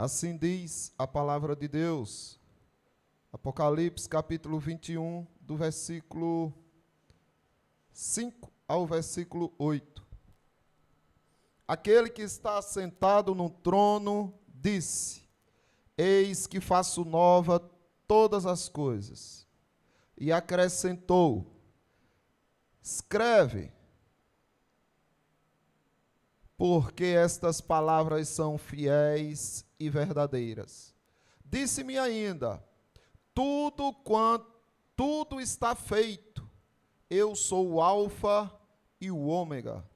Assim diz a palavra de Deus. Apocalipse capítulo 21, do versículo 5 ao versículo 8. Aquele que está sentado no trono disse: Eis que faço nova todas as coisas. E acrescentou: Escreve, porque estas palavras são fiéis e verdadeiras. Disse-me ainda: tudo está feito. Eu sou o Alfa e o Ômega,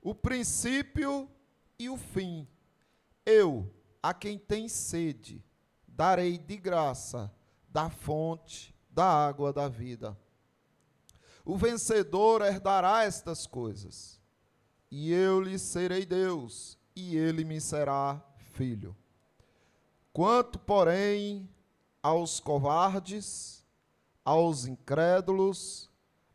o princípio e o fim. Eu, a quem tem sede, darei de graça da fonte da água da vida. O vencedor herdará estas coisas, e eu lhe serei Deus, e ele me será filho. Quanto, porém, aos covardes, aos incrédulos,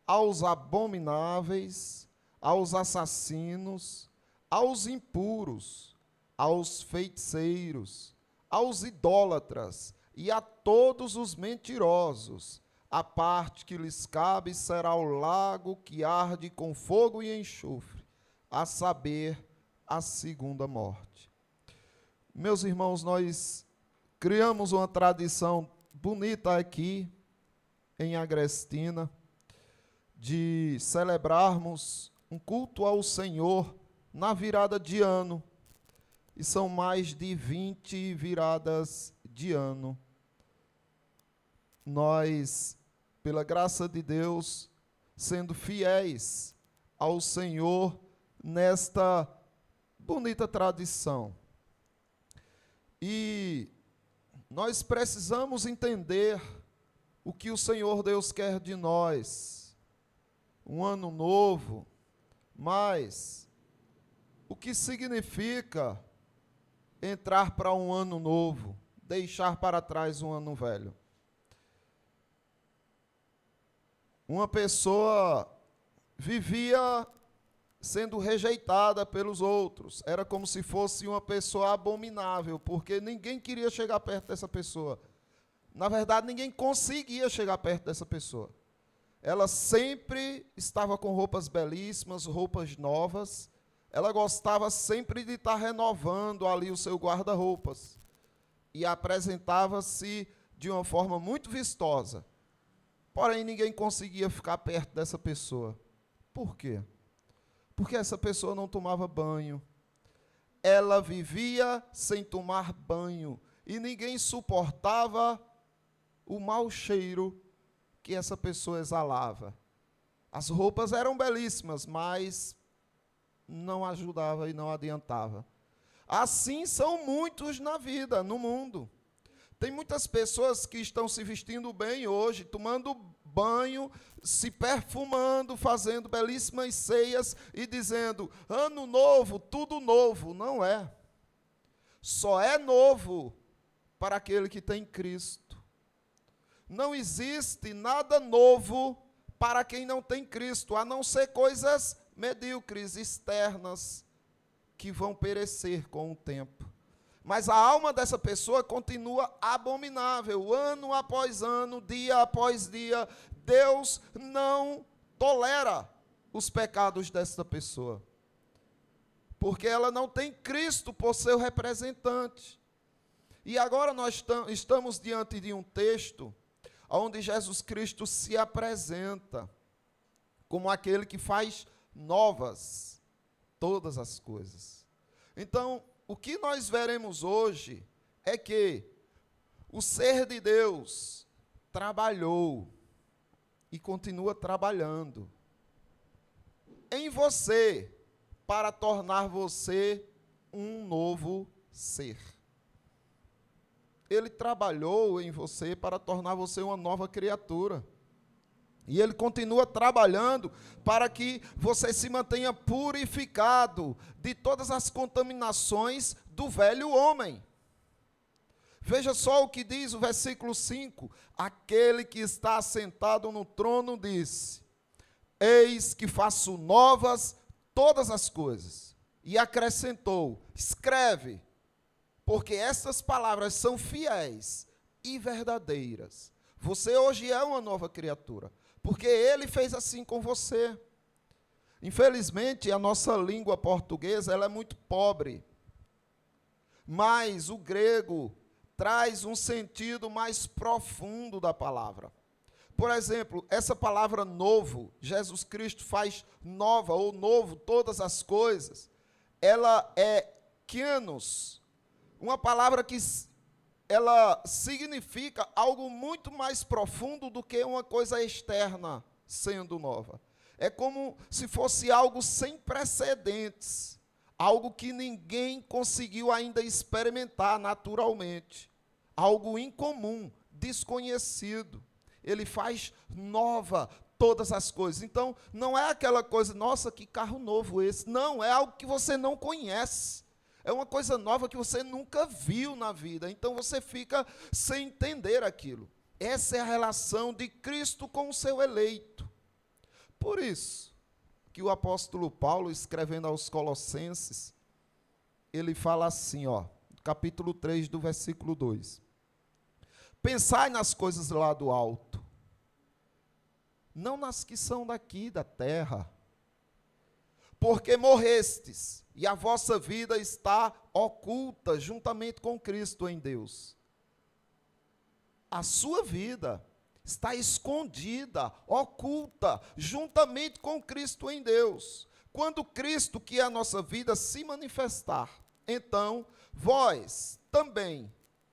aos abomináveis, aos assassinos, aos impuros, aos feiticeiros, aos idólatras e a todos os mentirosos, a parte que lhes cabe será o lago que arde com fogo e enxofre, a saber, a segunda morte. Meus irmãos, nós criamos uma tradição bonita aqui em Agrestina de celebrarmos um culto ao Senhor na virada de ano. E são mais de 20 viradas de ano. Nós, pela graça de Deus, sendo fiéis ao Senhor nesta bonita tradição. E nós precisamos entender o que o Senhor Deus quer de nós. Um ano novo, mas o que significa entrar para um ano novo, deixar para trás um ano velho? Uma pessoa vivia sendo rejeitada pelos outros. Era como se fosse uma pessoa abominável, porque ninguém queria chegar perto dessa pessoa. Na verdade, ninguém conseguia chegar perto dessa pessoa. Ela sempre estava com roupas belíssimas, roupas novas. Ela gostava sempre de estar renovando ali o seu guarda-roupas. E apresentava-se de uma forma muito vistosa. Porém, ninguém conseguia ficar perto dessa pessoa. Por quê? Porque essa pessoa não tomava banho. Ela vivia sem tomar banho. E ninguém suportava o mau cheiro que essa pessoa exalava. As roupas eram belíssimas, mas não ajudava e não adiantava. Assim são muitos na vida, no mundo. Tem muitas pessoas que estão se vestindo bem hoje, tomando banho, se perfumando, fazendo belíssimas ceias e dizendo: ano novo, tudo novo. Não é. Só é novo para aquele que tem Cristo. Não existe nada novo para quem não tem Cristo, a não ser coisas medíocres, externas, que vão perecer com o tempo. Mas a alma dessa pessoa continua abominável, ano após ano, dia após dia. Deus não tolera os pecados dessa pessoa, porque ela não tem Cristo por seu representante. E agora nós estamos diante de um texto onde Jesus Cristo se apresenta como aquele que faz novas todas as coisas. Então, o que nós veremos hoje é que o ser de Deus trabalhou e continua trabalhando em você para tornar você um novo ser. Ele trabalhou em você para tornar você uma nova criatura. E Ele continua trabalhando para que você se mantenha purificado de todas as contaminações do velho homem. Veja só o que diz o versículo 5. Aquele que está assentado no trono disse: Eis que faço novas todas as coisas. E acrescentou: Escreve, porque essas palavras são fiéis e verdadeiras. Você hoje é uma nova criatura, porque Ele fez assim com você. Infelizmente, a nossa língua portuguesa ela é muito pobre, mas o grego traz um sentido mais profundo da palavra. Por exemplo, essa palavra novo, Jesus Cristo faz nova ou novo todas as coisas, ela é kainos, uma palavra que ela significa algo muito mais profundo do que uma coisa externa sendo nova. É como se fosse algo sem precedentes, algo que ninguém conseguiu ainda experimentar naturalmente, algo incomum, desconhecido. Ele faz nova todas as coisas. Então, não é aquela coisa, nossa, que carro novo esse. Não, é algo que você não conhece. É uma coisa nova que você nunca viu na vida. Então, você fica sem entender aquilo. Essa é a relação de Cristo com o seu eleito. Por isso que o apóstolo Paulo, escrevendo aos Colossenses, ele fala assim, capítulo 3, do versículo 2. Pensai nas coisas lá do alto, não nas que são daqui da terra, porque morrestes, e a vossa vida está oculta juntamente com Cristo em Deus. A sua vida está escondida, oculta, juntamente com Cristo em Deus. Quando Cristo, que é a nossa vida, se manifestar, então vós também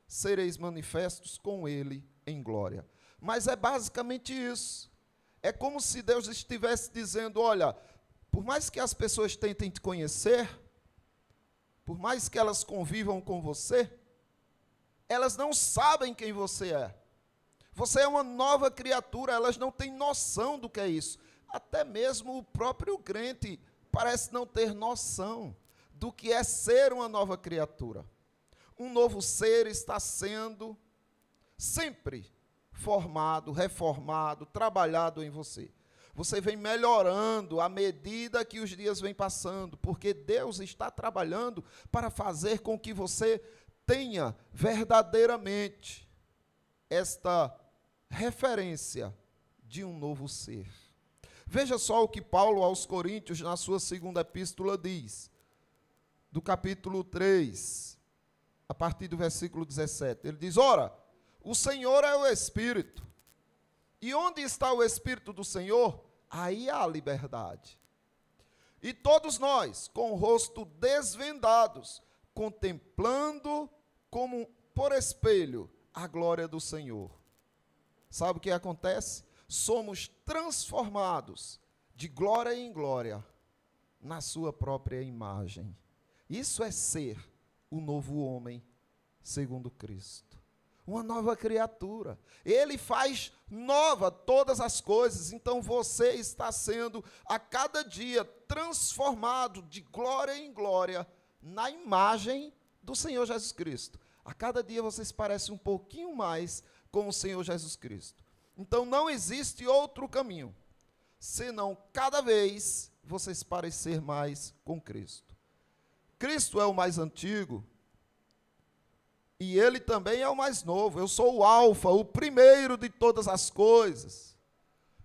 sereis manifestos com Ele em glória. Mas é basicamente isso. É como se Deus estivesse dizendo, olha, por mais que as pessoas tentem te conhecer, por mais que elas convivam com você, elas não sabem quem você é. Você é uma nova criatura, elas não têm noção do que é isso. Até mesmo o próprio crente parece não ter noção do que é ser uma nova criatura. Um novo ser está sendo sempre formado, reformado, trabalhado em você. Você vem melhorando à medida que os dias vêm passando, porque Deus está trabalhando para fazer com que você tenha verdadeiramente esta referência de um novo ser. Veja só o que Paulo aos Coríntios, na sua segunda epístola, diz, do capítulo 3, a partir do versículo 17. Ele diz, ora, o Senhor é o Espírito, e onde está o Espírito do Senhor, aí há liberdade. E todos nós, com o rosto desvendados, contemplando como por espelho a glória do Senhor. Sabe o que acontece? Somos transformados de glória em glória na sua própria imagem. Isso é ser o novo homem segundo Cristo. Uma nova criatura. Ele faz nova todas as coisas. Então você está sendo a cada dia transformado de glória em glória na imagem do Senhor Jesus Cristo. A cada dia você se parece um pouquinho mais com o Senhor Jesus Cristo. Então não existe outro caminho, senão cada vez você se parecer mais com Cristo. Cristo é o mais antigo, e Ele também é o mais novo. Eu sou o alfa, o primeiro de todas as coisas.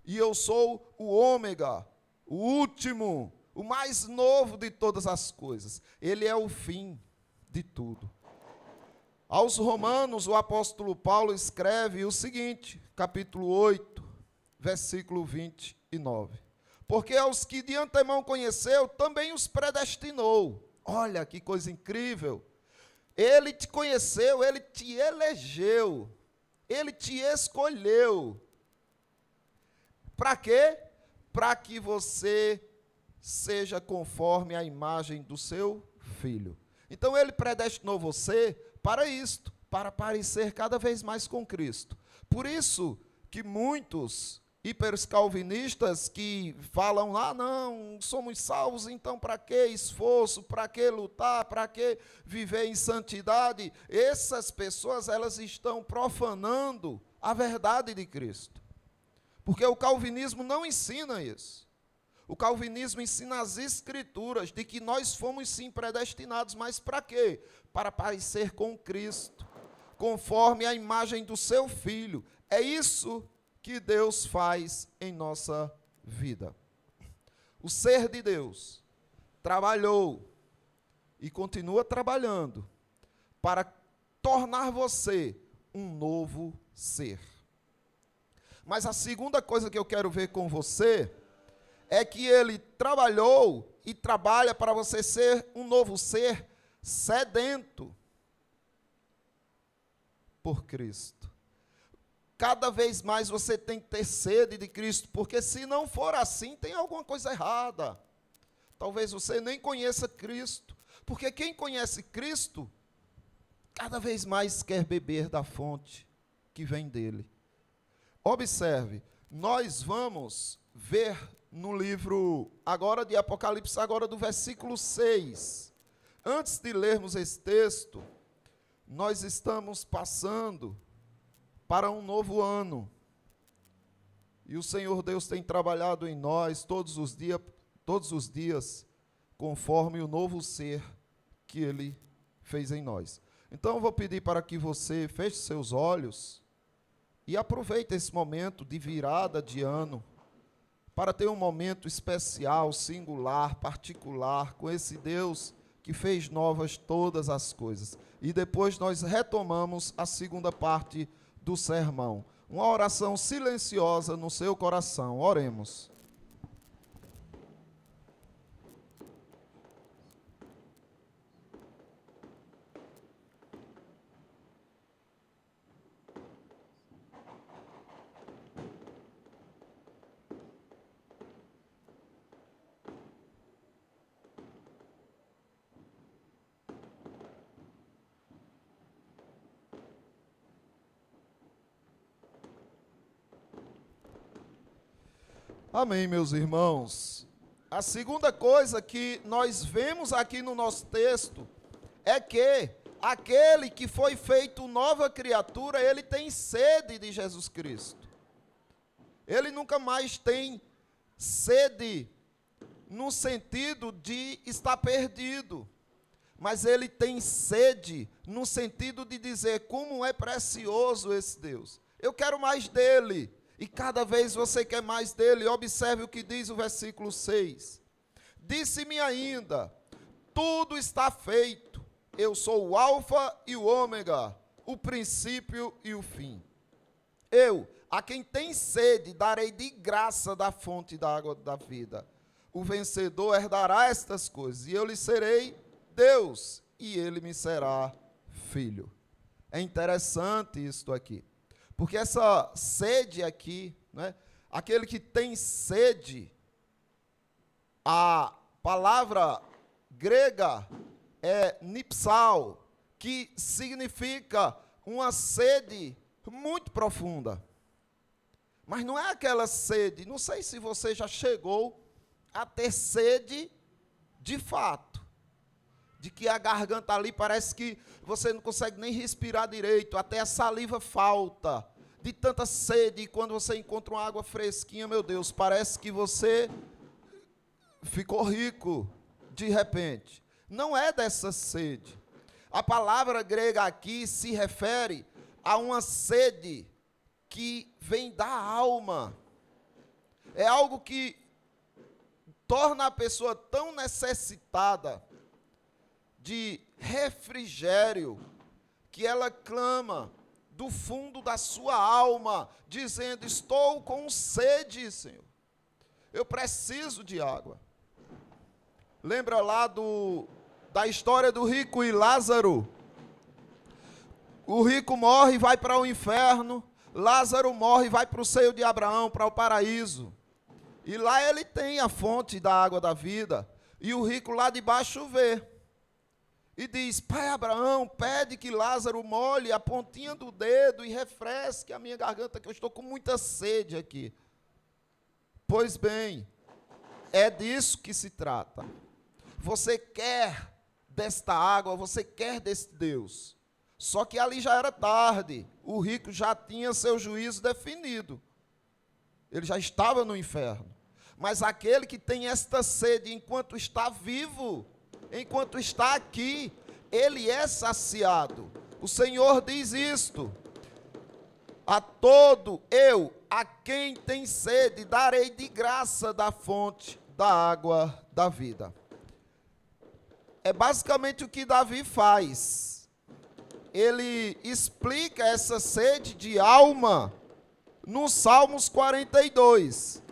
E eu sou o ômega, o último, o mais novo de todas as coisas. Ele é o fim de tudo. Aos Romanos, o apóstolo Paulo escreve o seguinte, capítulo 8, versículo 29. Porque aos que de antemão conheceu, também os predestinou. Olha que coisa incrível. Ele te conheceu, Ele te elegeu, Ele te escolheu. Para quê? Para que você seja conforme a imagem do seu Filho. Então Ele predestinou você para isto, para parecer cada vez mais com Cristo. Por isso que muitos hipercalvinistas que falam, não, somos salvos, então para que esforço, para que lutar, para que viver em santidade? Essas pessoas, elas estão profanando a verdade de Cristo. Porque o calvinismo não ensina isso. O calvinismo ensina as escrituras de que nós fomos sim predestinados, mas para quê? Para parecer com Cristo, conforme a imagem do seu Filho. É isso que Deus faz em nossa vida. O ser de Deus trabalhou e continua trabalhando para tornar você um novo ser. Mas a segunda coisa que eu quero ver com você é que ele trabalhou e trabalha para você ser um novo ser sedento por Cristo. Cada vez mais você tem que ter sede de Cristo, porque se não for assim, tem alguma coisa errada. Talvez você nem conheça Cristo, porque quem conhece Cristo, cada vez mais quer beber da fonte que vem dele. Observe, nós vamos ver no livro agora de Apocalipse, agora do versículo 6. Antes de lermos esse texto, nós estamos passando para um novo ano. E o Senhor Deus tem trabalhado em nós todos os dias, conforme o novo ser que Ele fez em nós. Então eu vou pedir para que você feche seus olhos e aproveite esse momento de virada de ano para ter um momento especial, singular, particular, com esse Deus que fez novas todas as coisas. E depois nós retomamos a segunda parte do sermão. Uma oração silenciosa no seu coração. Oremos. Amém, meus irmãos. A segunda coisa que nós vemos aqui no nosso texto é que aquele que foi feito nova criatura, ele tem sede de Jesus Cristo. Ele nunca mais tem sede no sentido de estar perdido, mas ele tem sede no sentido de dizer como é precioso esse Deus. Eu quero mais dele. E cada vez você quer mais dele. Observe o que diz o versículo 6. Disse-me ainda, tudo está feito. Eu sou o alfa e o ômega, o princípio e o fim. Eu, a quem tem sede, darei de graça da fonte da água da vida. O vencedor herdará estas coisas, e eu lhe serei Deus, e ele me será filho. É interessante isto aqui. Porque essa sede aqui, né, aquele que tem sede, a palavra grega é nipsal, que significa uma sede muito profunda. Mas não é aquela sede, não sei se você já chegou a ter sede de fato, de que a garganta ali parece que você não consegue nem respirar direito, até a saliva falta, de tanta sede, e quando você encontra uma água fresquinha, meu Deus, parece que você ficou rico de repente. Não é dessa sede. A palavra grega aqui se refere a uma sede que vem da alma. É algo que torna a pessoa tão necessitada de refrigério, que ela clama do fundo da sua alma, dizendo, estou com sede, Senhor. Eu preciso de água. Lembra lá da história do rico e Lázaro? O rico morre e vai para o inferno, Lázaro morre e vai para o seio de Abraão, para o paraíso. E lá ele tem a fonte da água da vida, e o rico lá de baixo vê. E diz, pai Abraão, pede que Lázaro molhe a pontinha do dedo e refresque a minha garganta, que eu estou com muita sede aqui. Pois bem, é disso que se trata. Você quer desta água, você quer desse Deus. Só que ali já era tarde, o rico já tinha seu juízo definido. Ele já estava no inferno. Mas aquele que tem esta sede enquanto está vivo, enquanto está aqui, ele é saciado. O Senhor diz isto: a todo a quem tem sede, darei de graça da fonte da água da vida. É basicamente o que Davi faz. Ele explica essa sede de alma no Salmos 42,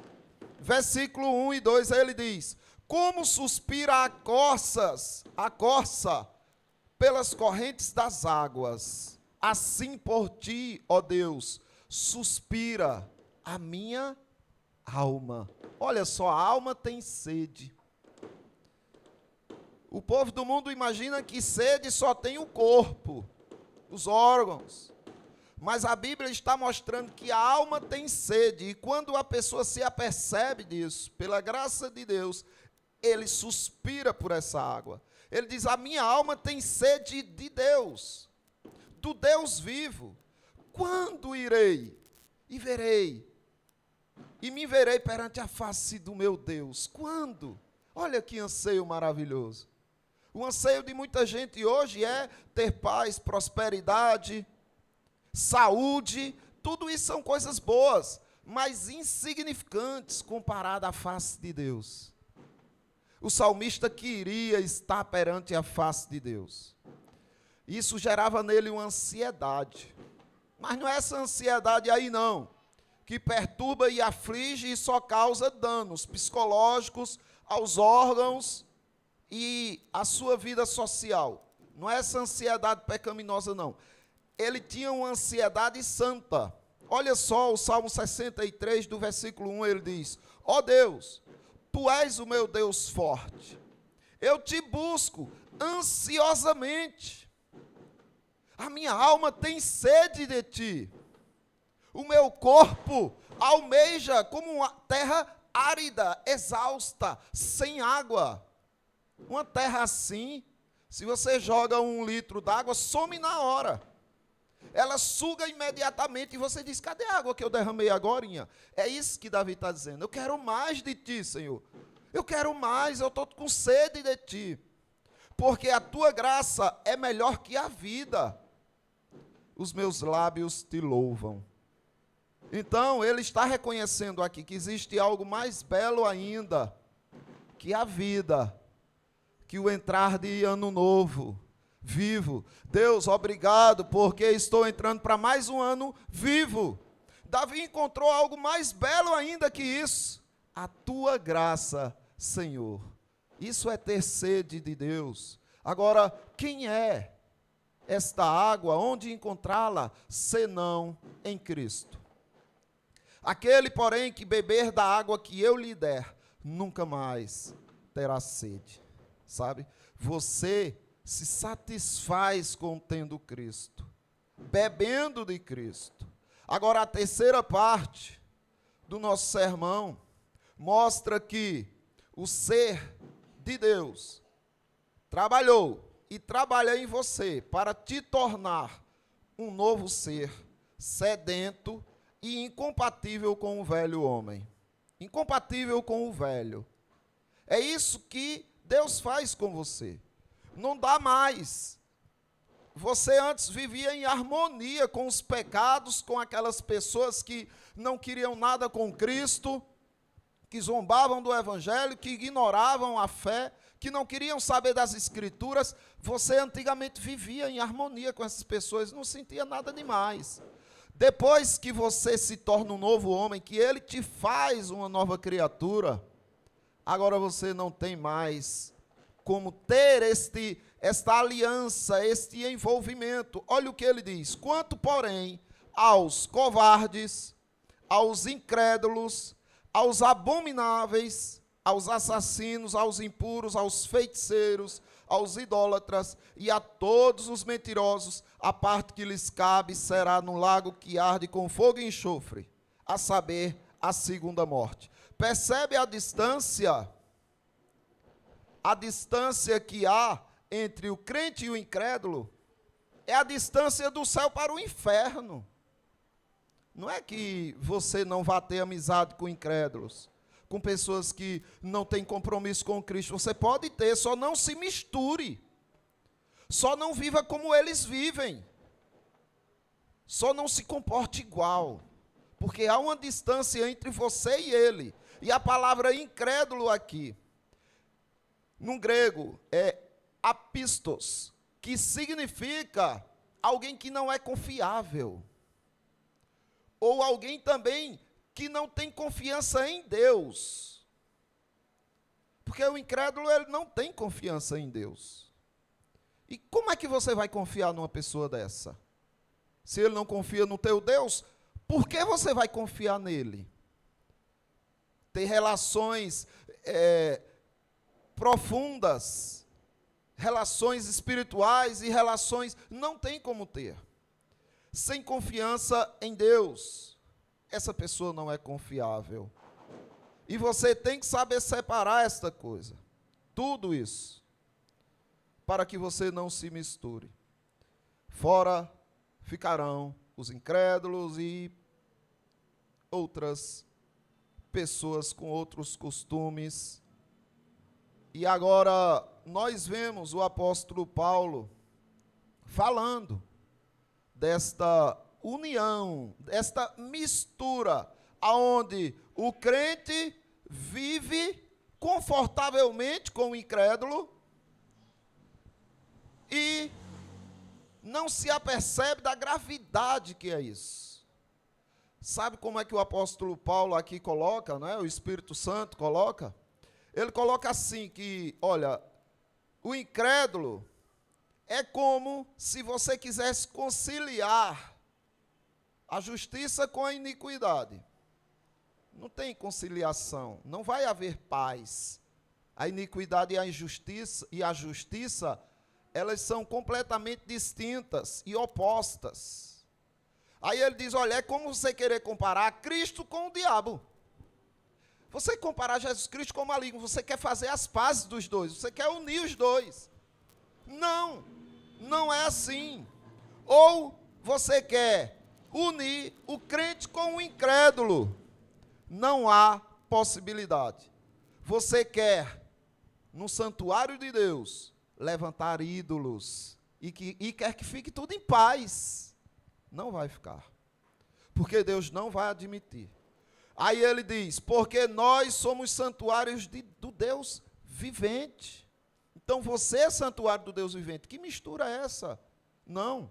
versículo 1 e 2, ele diz: como suspira a corça pelas correntes das águas, assim por ti, ó Deus, suspira a minha alma. Olha só, a alma tem sede. O povo do mundo imagina que sede só tem o corpo, os órgãos. Mas a Bíblia está mostrando que a alma tem sede. E quando a pessoa se apercebe disso, pela graça de Deus, ele suspira por essa água. Ele diz: a minha alma tem sede de Deus, do Deus vivo. Quando irei e verei, e me verei perante a face do meu Deus? Quando? Olha que anseio maravilhoso. O anseio de muita gente hoje é ter paz, prosperidade, saúde. Tudo isso são coisas boas, mas insignificantes comparado à face de Deus. O salmista queria estar perante a face de Deus. Isso gerava nele uma ansiedade. Mas não é essa ansiedade aí não, que perturba e aflige e só causa danos psicológicos aos órgãos e à sua vida social. Não é essa ansiedade pecaminosa não. Ele tinha uma ansiedade santa. Olha só o Salmo 63, do versículo 1, ele diz: ó Deus, tu és o meu Deus forte, eu te busco ansiosamente, a minha alma tem sede de ti, o meu corpo almeja como uma terra árida, exausta, sem água. Uma terra assim, se você joga 1 litro d'água, some na hora. Ela suga imediatamente e você diz: cadê a água que eu derramei agorinha? É isso que Davi está dizendo. Eu quero mais de ti, Senhor. Eu quero mais, eu estou com sede de ti. Porque a tua graça é melhor que a vida. Os meus lábios te louvam. Então, ele está reconhecendo aqui que existe algo mais belo ainda que a vida, que o entrar de ano novo, vivo. Deus, obrigado, porque estou entrando para mais um ano vivo. Davi encontrou algo mais belo ainda que isso: a tua graça, Senhor. Isso é ter sede de Deus. Agora, quem é esta água? Onde encontrá-la, senão em Cristo? Aquele, porém, que beber da água que eu lhe der, nunca mais terá sede. Sabe? Você se satisfaz contendo Cristo, bebendo de Cristo. Agora, a terceira parte do nosso sermão mostra que o ser de Deus trabalhou e trabalha em você para te tornar um novo ser, sedento e incompatível com o velho homem. Incompatível com o velho. É isso que Deus faz com você. Não dá mais. Você antes vivia em harmonia com os pecados, com aquelas pessoas que não queriam nada com Cristo, que zombavam do Evangelho, que ignoravam a fé, que não queriam saber das Escrituras. Você antigamente vivia em harmonia com essas pessoas, não sentia nada demais. Depois que você se torna um novo homem, que Ele te faz uma nova criatura, agora você não tem mais como ter esta aliança, este envolvimento. Olha o que ele diz: quanto, porém, aos covardes, aos incrédulos, aos abomináveis, aos assassinos, aos impuros, aos feiticeiros, aos idólatras e a todos os mentirosos, a parte que lhes cabe será no lago que arde com fogo e enxofre, a saber, a segunda morte. Percebe a distância? A distância que há entre o crente e o incrédulo é a distância do céu para o inferno. Não é que você não vá ter amizade com incrédulos. com pessoas que não têm compromisso com Cristo. Você pode ter, só não se misture. Só não viva como eles vivem. Só não se comporte igual. Porque há uma distância entre você e ele. E a palavra incrédulo aqui, no grego, é apistos, que significa alguém que não é confiável. Ou alguém também que não tem confiança em Deus. Porque o incrédulo, ele não tem confiança em Deus. E como é que você vai confiar numa pessoa dessa? Se ele não confia no teu Deus, por que você vai confiar nele? Ter relações profundas, relações espirituais e relações, não tem como ter. Sem confiança em Deus, essa pessoa não é confiável. E você tem que saber separar esta coisa, tudo isso, para que você não se misture. Fora ficarão os incrédulos e outras pessoas com outros costumes. E agora nós vemos o apóstolo Paulo falando desta união, desta mistura, aonde o crente vive confortavelmente com o incrédulo e não se apercebe da gravidade que é isso. Sabe como é que o apóstolo Paulo aqui coloca, né? O Espírito Santo coloca? Ele coloca assim que, olha, o incrédulo é como se você quisesse conciliar a justiça com a iniquidade. Não tem conciliação, não vai haver paz. A iniquidade e a justiça, elas são completamente distintas e opostas. Aí ele diz, olha, é como você querer comparar Cristo com o diabo. Você comparar Jesus Cristo com o maligno, você quer fazer as pazes dos dois, você quer unir os dois. Não, não é assim. Ou você quer unir o crente com o incrédulo. Não há possibilidade. Você quer, no santuário de Deus, levantar ídolos e quer que fique tudo em paz. Não vai ficar. Porque Deus não vai admitir. Aí ele diz, porque nós somos santuários do Deus vivente. Então você é santuário do Deus vivente. Que mistura é essa? Não.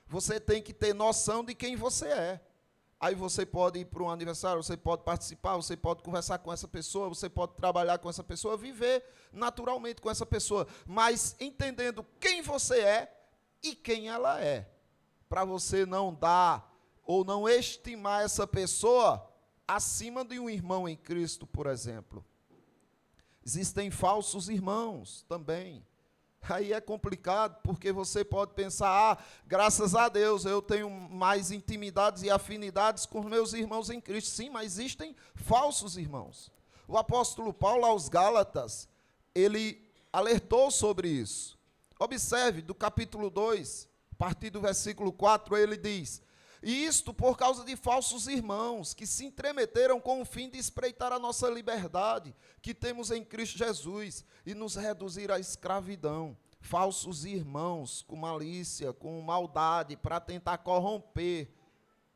Você tem que ter noção de quem você é. Aí você pode ir para um aniversário, você pode participar, você pode conversar com essa pessoa, você pode trabalhar com essa pessoa, viver naturalmente com essa pessoa, mas entendendo quem você é e quem ela é, para você não dar ou não estimar essa pessoa acima de um irmão em Cristo, por exemplo. Existem falsos irmãos também. Aí é complicado, porque você pode pensar, graças a Deus, eu tenho mais intimidades e afinidades com meus irmãos em Cristo. Sim, mas existem falsos irmãos. O apóstolo Paulo aos Gálatas, ele alertou sobre isso. Observe, do capítulo 2, a partir do versículo 4, ele diz, e isto por causa de falsos irmãos, que se entremeteram com o fim de espreitar a nossa liberdade, que temos em Cristo Jesus, e nos reduzir à escravidão. Falsos irmãos, com malícia, com maldade, para tentar corromper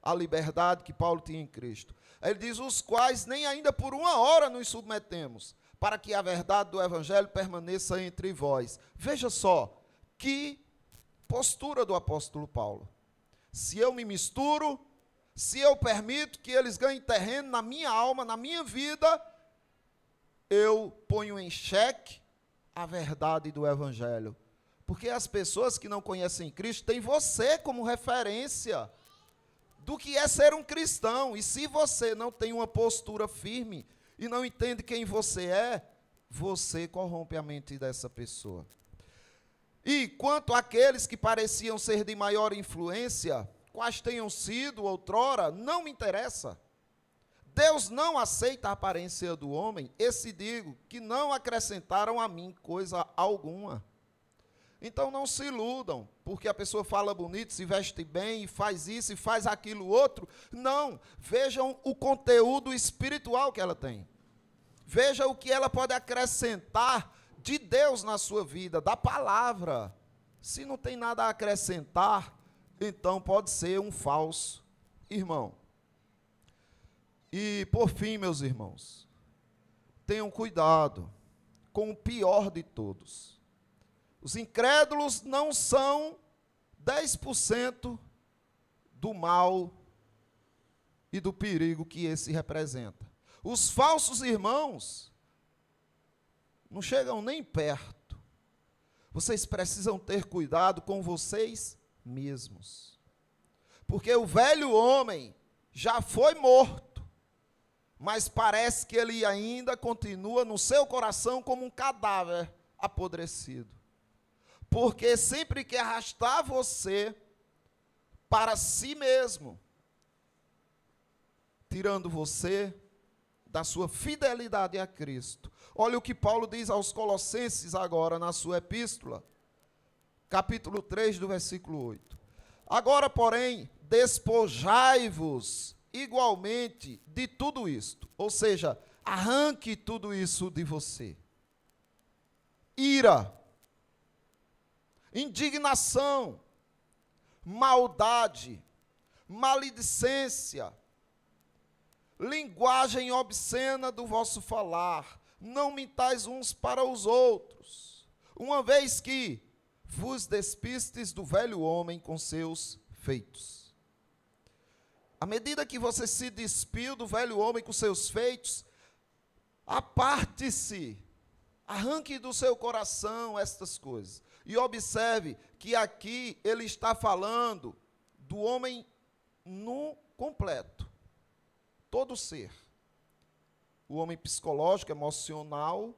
a liberdade que Paulo tinha em Cristo. Ele diz, os quais nem ainda por uma hora nos submetemos, para que a verdade do Evangelho permaneça entre vós. Veja só, que postura do apóstolo Paulo. Se eu me misturo, se eu permito que eles ganhem terreno na minha alma, na minha vida, eu ponho em xeque a verdade do Evangelho. Porque as pessoas que não conhecem Cristo têm você como referência do que é ser um cristão. E se você não tem uma postura firme e não entende quem você é, você corrompe a mente dessa pessoa. E quanto àqueles que pareciam ser de maior influência, quais tenham sido outrora, não me interessa. Deus não aceita a aparência do homem, esse digo, que não acrescentaram a mim coisa alguma. Então não se iludam, porque a pessoa fala bonito, se veste bem, e faz isso, e faz aquilo outro. Não, vejam o conteúdo espiritual que ela tem. Veja o que ela pode acrescentar de Deus na sua vida, da palavra. Se não tem nada a acrescentar, então pode ser um falso irmão. E por fim, meus irmãos, tenham cuidado com o pior de todos. Os incrédulos não são 10% do mal e do perigo que esse representa. Os falsos irmãos não chegam nem perto. Vocês precisam ter cuidado com vocês mesmos. Porque o velho homem já foi morto, mas parece que ele ainda continua no seu coração como um cadáver apodrecido. Porque sempre quer arrastar você para si mesmo, tirando você da sua fidelidade a Cristo. Olha o que Paulo diz aos Colossenses agora na sua epístola, capítulo 3, do versículo 8. Agora, porém, despojai-vos igualmente de tudo isto, ou seja, arranque tudo isso de você. Ira, indignação, maldade, maledicência, linguagem obscena do vosso falar, não mintais uns para os outros, uma vez que vos despistes do velho homem com seus feitos. À medida que você se despiu do velho homem com seus feitos, aparte-se, arranque do seu coração estas coisas. E observe que aqui ele está falando do homem no completo, todo ser. O homem psicológico, emocional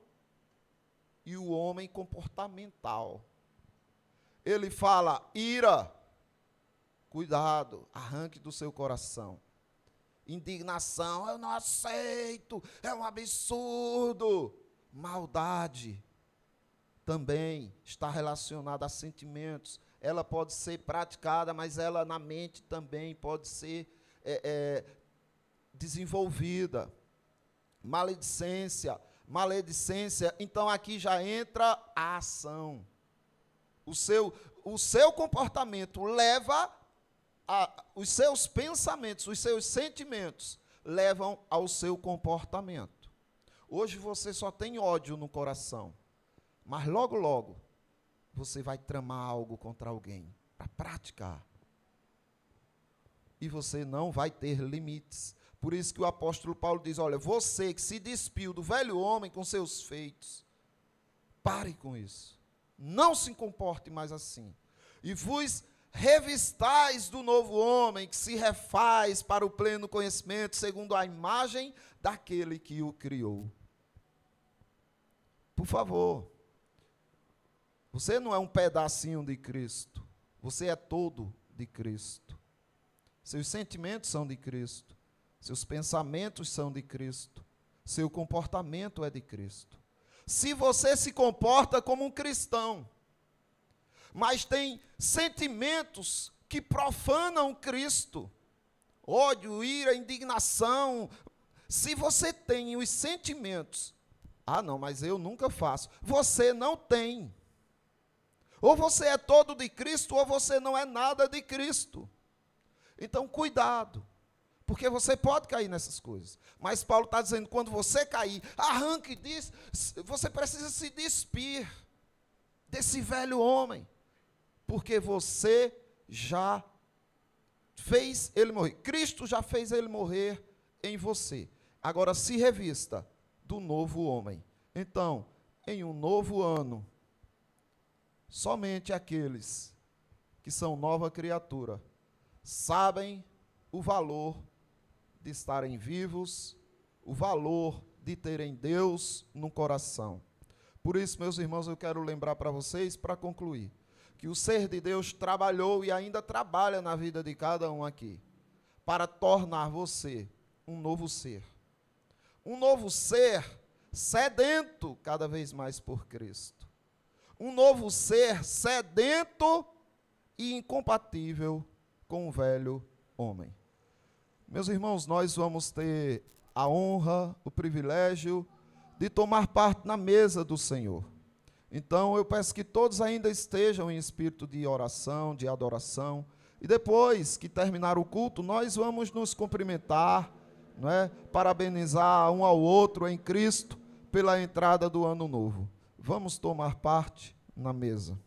e o homem comportamental. Ele fala, ira, cuidado, arranque do seu coração. Indignação, eu não aceito, é um absurdo. Maldade também está relacionada a sentimentos. Ela pode ser praticada, mas ela na mente também pode ser desenvolvida. Maledicência, então aqui já entra a ação. O seu comportamento leva os seus pensamentos, os seus sentimentos levam ao seu comportamento. Hoje você só tem ódio no coração, mas logo, logo, você vai tramar algo contra alguém para praticar. E você não vai ter limites. Por isso que o apóstolo Paulo diz, olha, você que se despiu do velho homem com seus feitos, pare com isso. Não se comporte mais assim. E vos revistais do novo homem, que se refaz para o pleno conhecimento, segundo a imagem daquele que o criou. Por favor, você não é um pedacinho de Cristo, você é todo de Cristo. Seus sentimentos são de Cristo, seus pensamentos são de Cristo, seu comportamento é de Cristo. Se você se comporta como um cristão, mas tem sentimentos que profanam Cristo, ódio, ira, indignação, se você tem os sentimentos, não, mas eu nunca faço, você não tem. Ou você é todo de Cristo, ou você não é nada de Cristo. Então, cuidado, porque você pode cair nessas coisas. Mas Paulo está dizendo, quando você cair, arranque disso, você precisa se despir desse velho homem, porque você já fez ele morrer. Cristo já fez ele morrer em você. Agora se revista do novo homem. Então, em um novo ano, somente aqueles que são nova criatura sabem o valor de estarem vivos, o valor de terem Deus no coração. Por isso, meus irmãos, eu quero lembrar para vocês, para concluir, que o ser de Deus trabalhou e ainda trabalha na vida de cada um aqui, para tornar você um novo ser. Um novo ser sedento cada vez mais por Cristo. Um novo ser sedento e incompatível com o velho homem. Meus irmãos, nós vamos ter a honra, o privilégio de tomar parte na mesa do Senhor. Então eu peço que todos ainda estejam em espírito de oração, de adoração, e depois que terminar o culto, nós vamos nos cumprimentar, não é? Parabenizar um ao outro em Cristo pela entrada do ano novo. Vamos tomar parte na mesa.